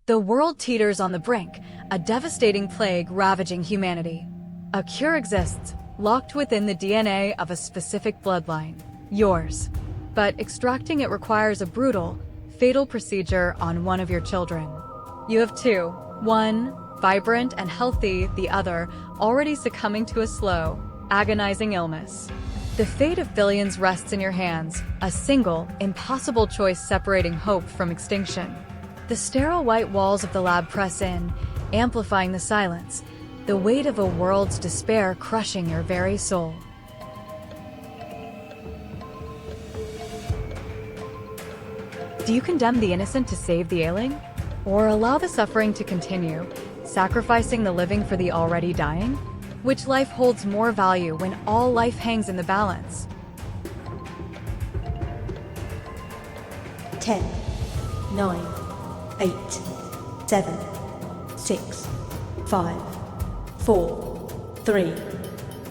The world teeters on the brink, a devastating plague ravaging humanity. A cure exists, locked within the DNA of a specific bloodline, yours. But extracting it requires a brutal, fatal procedure on one of your children. You have two, one vibrant and healthy, the other already succumbing to a slow, agonizing illness. The fate of billions rests in your hands, a single, impossible choice separating hope from extinction. The sterile white walls of the lab press in, amplifying the silence, the weight of a world's despair crushing your very soul. Do you condemn the innocent to save the ailing? Or allow the suffering to continue, sacrificing the living for the already dying? Which life holds more value when all life hangs in the balance? 10, 9, 8, 7, 6, 5, 4, 3,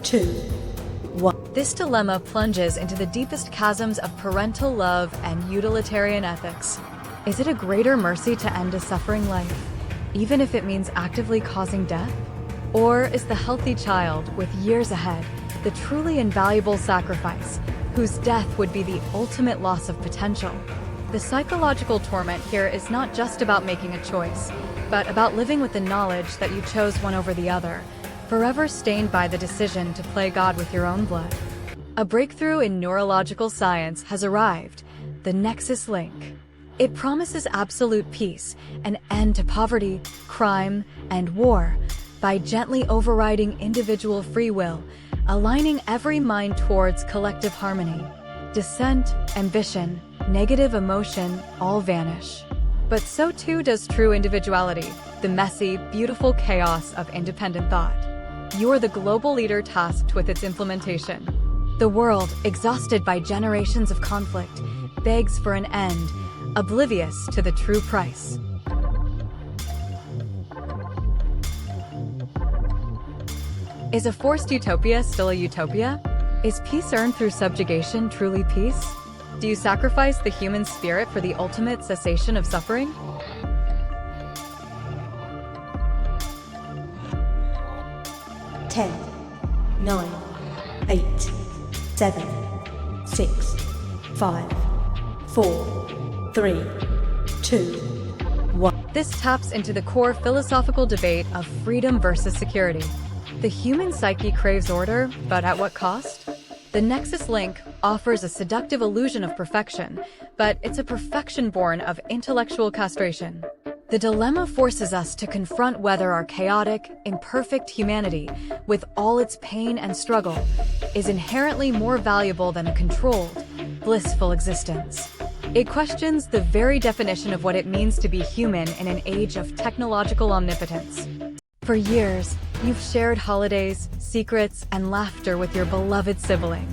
2, 1. This dilemma plunges into the deepest chasms of parental love and utilitarian ethics. Is it a greater mercy to end a suffering life, even if it means actively causing death? Or is the healthy child, with years ahead, the truly invaluable sacrifice, whose death would be the ultimate loss of potential? The psychological torment here is not just about making a choice, but about living with the knowledge that you chose one over the other, forever stained by the decision to play God with your own blood. A breakthrough in neurological science has arrived, the Nexus Link. It promises absolute peace, an end to poverty, crime, and war, by gently overriding individual free will, aligning every mind towards collective harmony. Dissent, ambition, negative emotion all vanish. But so too does true individuality, the messy, beautiful chaos of independent thought. You're the global leader tasked with its implementation. The world, exhausted by generations of conflict, begs for an end, oblivious to the true price. Is a forced utopia still a utopia? Is peace earned through subjugation truly peace? Do you sacrifice the human spirit for the ultimate cessation of suffering? Ten, 9, 8, 7, 6, 5, 4, 3, 2, 1. This taps into the core philosophical debate of freedom versus security. The human psyche craves order, but at what cost? The Nexus Link offers a seductive illusion of perfection, but it's a perfection born of intellectual castration. The dilemma forces us to confront whether our chaotic, imperfect humanity, with all its pain and struggle, is inherently more valuable than a controlled, blissful existence. It questions the very definition of what it means to be human in an age of technological omnipotence. For years, you've shared holidays, secrets, and laughter with your beloved sibling.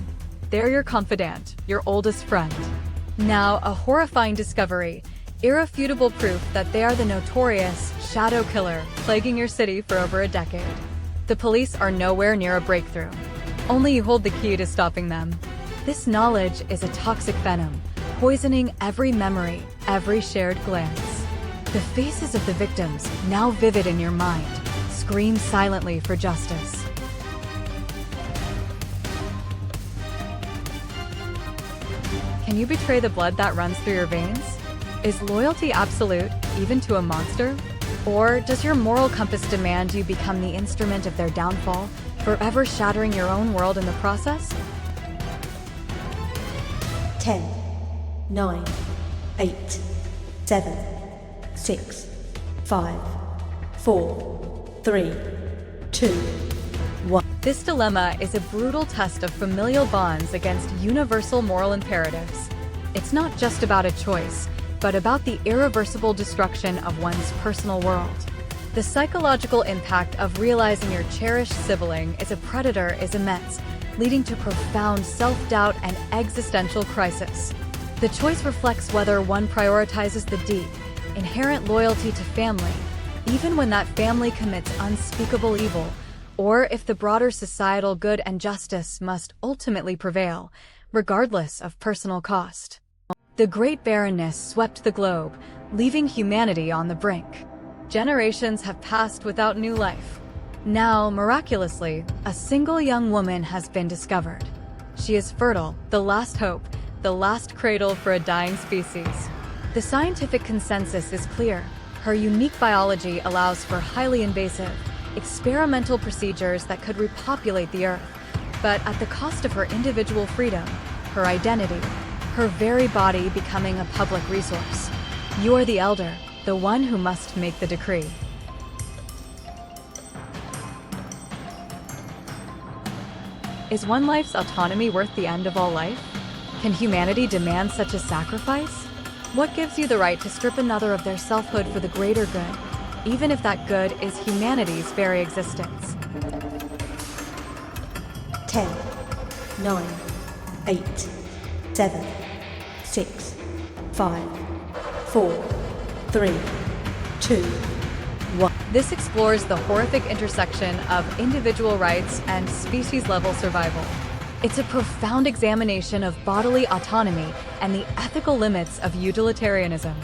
They're your confidant, your oldest friend. Now, a horrifying discovery, irrefutable proof that they are the notorious shadow killer plaguing your city for over a decade. The police are nowhere near a breakthrough. Only you hold the key to stopping them. This knowledge is a toxic venom, poisoning every memory, every shared glance. The faces of the victims, now vivid in your mind, scream silently for justice. Can you betray the blood that runs through your veins? Is loyalty absolute, even to a monster? Or does your moral compass demand you become the instrument of their downfall, forever shattering your own world in the process? 10, 9, 8, 7, 6, 5, 4, 3, 2, 1. This dilemma is a brutal test of familial bonds against universal moral imperatives. It's not just about a choice, but about the irreversible destruction of one's personal world. The psychological impact of realizing your cherished sibling is a predator is immense, leading to profound self-doubt and existential crisis. The choice reflects whether one prioritizes the deep, inherent loyalty to family, even when that family commits unspeakable evil, or if the broader societal good and justice must ultimately prevail, regardless of personal cost. The Great Barrenness swept the globe, leaving humanity on the brink. Generations have passed without new life. Now, miraculously, a single young woman has been discovered. She is fertile, the last hope, the last cradle for a dying species. The scientific consensus is clear. Her unique biology allows for highly invasive, experimental procedures that could repopulate the Earth, but at the cost of her individual freedom, her identity, her very body becoming a public resource. You are the elder, the one who must make the decree. Is one life's autonomy worth the end of all life? Can humanity demand such a sacrifice? What gives you the right to strip another of their selfhood for the greater good, even if that good is humanity's very existence? 10, 9, 8, 7, 6, 5, 4, 3, 2, 1. This explores the horrific intersection of individual rights and species-level survival. It's a profound examination of bodily autonomy and the ethical limits of utilitarianism.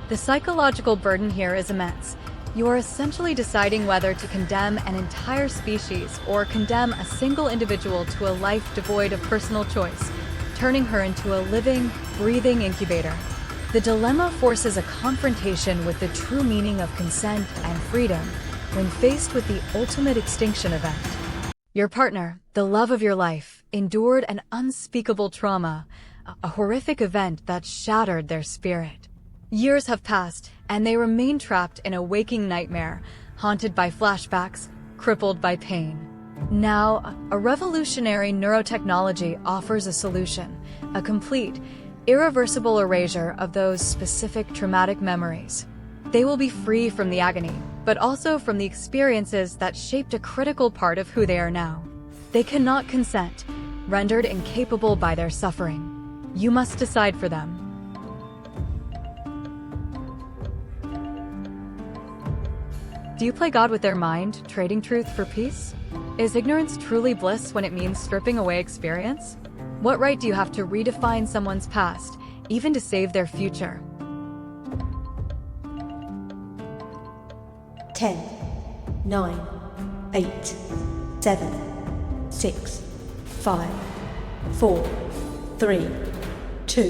The psychological burden here is immense. You are essentially deciding whether to condemn an entire species or condemn a single individual to a life devoid of personal choice, turning her into a living, breathing incubator. The dilemma forces a confrontation with the true meaning of consent and freedom when faced with the ultimate extinction event. Your partner, the love of your life, endured an unspeakable trauma, a horrific event that shattered their spirit. Years have passed, and they remain trapped in a waking nightmare, haunted by flashbacks, crippled by pain. Now, a revolutionary neurotechnology offers a solution, a complete, irreversible erasure of those specific traumatic memories. They will be free from the agony, but also from the experiences that shaped a critical part of who they are now. They cannot consent, rendered incapable by their suffering. You must decide for them. Do you play God with their mind, trading truth for peace? Is ignorance truly bliss when it means stripping away experience? What right do you have to redefine someone's past, even to save their future? 10, 9, 8, 7, 6, 5, 4, 3, 2,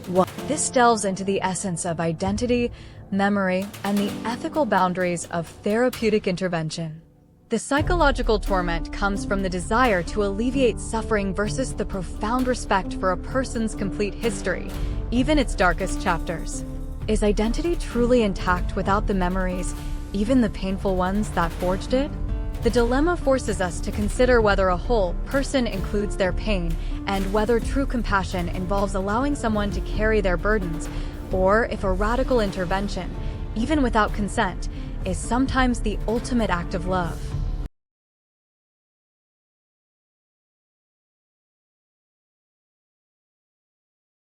1. This delves into the essence of identity, memory, and the ethical boundaries of therapeutic intervention. The psychological torment comes from the desire to alleviate suffering versus the profound respect for a person's complete history, even its darkest chapters. Is identity truly intact without the memories, even the painful ones that forged it? The dilemma forces us to consider whether a whole person includes their pain and whether true compassion involves allowing someone to carry their burdens, or if a radical intervention, even without consent, is sometimes the ultimate act of love.